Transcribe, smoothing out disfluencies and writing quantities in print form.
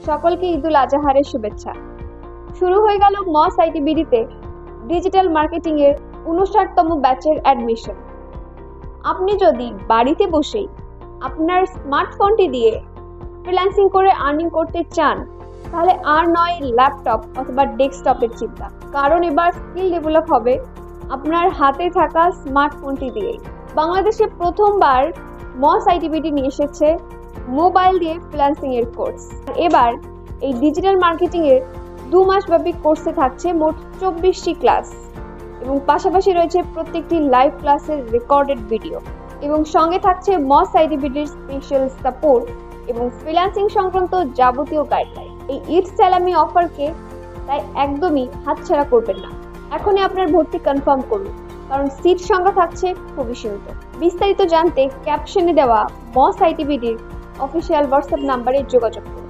সকলকে ঈদুল আজহারের শুভেচ্ছা। শুরু হয়ে গেল মস আইটিবিডিতে ডিজিটাল মার্কেটিং এর 59তম ব্যাচের অ্যাডমিশন। আপনি যদি বাড়িতে বসেই আপনার স্মার্টফোনটি দিয়ে ফ্রিল্যান্সিং করে আর্নিং করতে চান, তাহলে আর নয় ল্যাপটপ অথবা ডেস্কটপের চিন্তা, কারণ এবার স্কিল ডেভেলপ হবে আপনার হাতে থাকা স্মার্টফোনটি দিয়েই। বাংলাদেশে প্রথমবার মস আইটিবিডি নিয়ে এসেছে মোবাইল দিয়ে ফ্রিল্যান্সিং এর কোর্স। এবার এই ডিজিটাল মার্কেটিং এর 2 মাস ব্যাপী কোর্সে থাকছে মোট 24টি ক্লাস এবং পাশাপাশি রয়েছে প্রত্যেকটি লাইভ ক্লাসের রেকর্ডেড ভিডিও এবং সঙ্গে থাকছে মস আইটিবিডির স্পেশাল সাপোর্ট এবং ফ্রিল্যান্সিং সংক্রান্ত যাবতীয় গাইডলাইন। এই ঈদ সালামি অফারকে তাই একদমই হাতছাড়া করবেন না। এখনই আপনার ভর্তি কনফার্ম করুন, কারণ সিট সংখ্যা থাকছে খুবই সীমিত। বিস্তারিত জানতে ক্যাপশনে দেওয়া মস আইটিবিডির অফিসিয়াল হোয়াটসঅ্যাপ নাম্বারে যোগাযোগ করুন।